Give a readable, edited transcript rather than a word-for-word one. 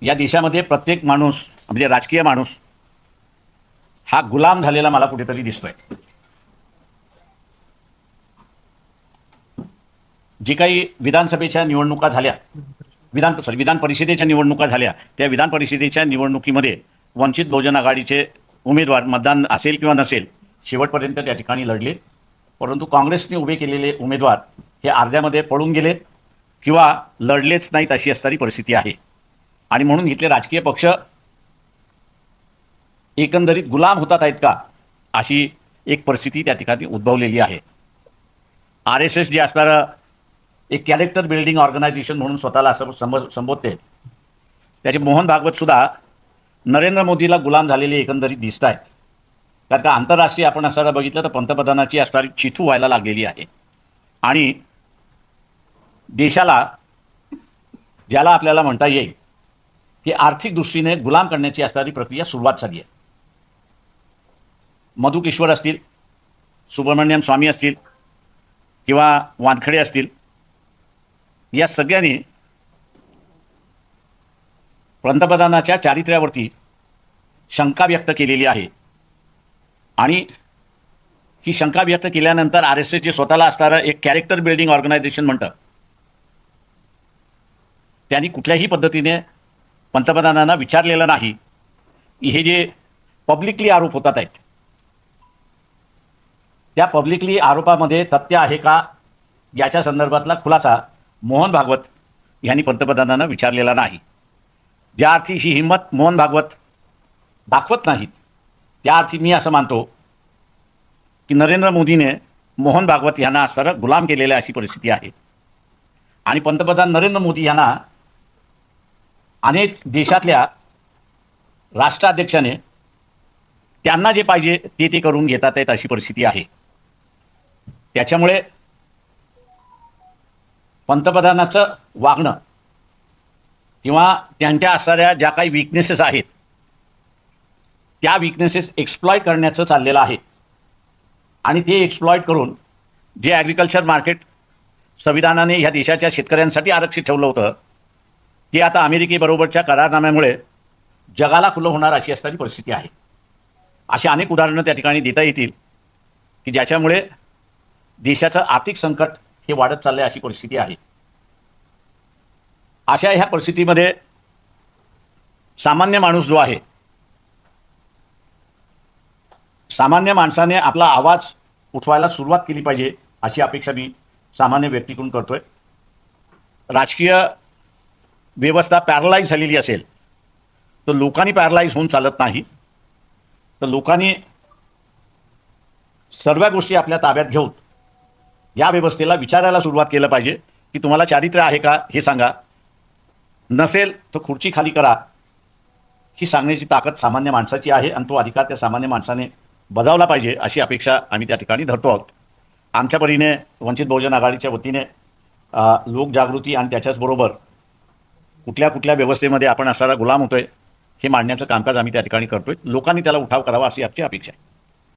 या देशामध्ये प्रत्येक माणूस म्हणजे राजकीय माणूस हा गुलाम झालेला मला कुठेतरी दिसतोय। जी काही विधानसभेच्या निवडणुका झाल्या, विधान परिषदेच्या निवडणुका झाल्या, त्या विधान परिषदेच्या निवडणुकीमध्ये वंचित बहुजन आघाडीचे उमेदवार मतदान असेल किंवा नसेल शेवटपर्यंत त्या ठिकाणी लढले, परंतु काँग्रेसने उभे केलेले उमेदवार हे अर्ध्यामध्ये पळून गेले किंवा लढलेच नाहीत अशी असणारी परिस्थिती आहे। आणि म्हणून इथले राजकीय पक्ष एकंदरीत गुलाम होतात आहेत का अशी एक परिस्थिती त्या ठिकाणी उद्भवलेली आहे। RSS जे असणारं एक कॅरेक्टर बिल्डिंग ऑर्गनायझेशन म्हणून स्वतःला असं संबोधते, त्याचे मोहन भागवत सुद्धा नरेंद्र मोदीला गुलाम झालेले एकंदरीत दिसत आहेत। कारण का आंतरराष्ट्रीय आपण असं बघितलं तर पंतप्रधानाची असणारी चिथू व्हायला लागलेली आहे आणि देशाला ज्याला आपल्याला म्हणता येईल की आर्थिक दृष्टीने गुलाम करण्याची असणारी प्रक्रिया सुरुवात झाली आहे। मधु किश्वर असतील, सुब्रमण्यम स्वामी असतील किंवा वानखडे असतील, या सगळ्यांनी पंतप्रधानाच्या चारित्र्यावरती शंका व्यक्त केलेली आहे आणि ही शंका व्यक्त केल्यानंतर RSS जे स्वतःला असणारं एक कॅरेक्टर बिल्डिंग ऑर्गनायझेशन म्हणतं, त्यांनी कुठल्याही पद्धतीने पंतप्रधानांना विचारलेलं नाही की हे जे पब्लिकली आरोप होतात आहेत त्या पब्लिकली आरोपामध्ये तथ्य आहे का याच्या संदर्भातला खुलासा मोहन भागवत यांनी पंतप्रधानांना विचारलेला नाही। ज्या अर्थी ही हिंमत मोहन भागवत दाखवत नाहीत त्या अर्थी मी असं मानतो की नरेंद्र मोदीने मोहन भागवत यांना असणारं गुलाम केलेल्या अशी परिस्थिती आहे आणि पंतप्रधान नरेंद्र मोदी यांना अनेक देशातल्या राष्ट्राध्यक्षाने त्यांना जे पाहिजे ते करून घेतात आहेत अशी परिस्थिती आहे। त्याच्यामुळे पंतप्रधानाचं वागणं किंवा त्यांच्या असणाऱ्या ज्या काही वीकनेसेस आहेत त्या वीकनेसेस एक्सप्लॉइट करण्याचं चाललेलं आहे आणि ते एक्सप्लॉइट करून जे ॲग्रिकल्चर मार्केट संविधानाने ह्या देशाच्या शेतकऱ्यांसाठी आरक्षित ठेवलं होतं ते आता अमेरिकेबरोबरच्या करारनाम्यामुळे जगाला खुलं होणार अशी असणारी परिस्थिती आहे। अशी अनेक उदाहरणं त्या ठिकाणी देता येतील की ज्याच्यामुळे देशाचं आर्थिक संकट हे वाढत चाललंय अशी परिस्थिती आहे। अशा ह्या परिस्थितीमध्ये सामान्य माणूस जो आहे, सामान्य माणसाने आपला आवाज उठवायला सुरुवात केली पाहिजे अशी अपेक्षा मी सामान्य व्यक्तीकडून करतोय। राजकीय व्यवस्था पॅरलाइज झालेली असेल तर लोकांनी पॅरलाइज होऊन चालत नाही, तर लोकांनी सर्व गोष्टी आपल्या ताब्यात घेऊन या व्यवस्थेला विचारायला सुरुवात केलं पाहिजे की तुम्हाला चारित्र्य आहे का हे सांगा, नसेल तर खुर्ची खाली करा ही सांगण्याची ताकद सामान्य माणसाची आहे आणि तो अधिकार त्या सामान्य माणसाने बजावला पाहिजे अशी अपेक्षा आम्ही त्या ठिकाणी धरतो आहोत। आमच्या परीने वंचित बहुजन आघाडीच्या वतीने लोकजागृती आणि त्याच्याचबरोबर कुठल्या कुठल्या व्यवस्थेमध्ये आपण असायला गुलाम होतोय हे मांडण्याचं कामकाज आम्ही त्या ठिकाणी करतोय। लोकांनी त्याला उठाव करावा अशी आपली अपेक्षा आहे।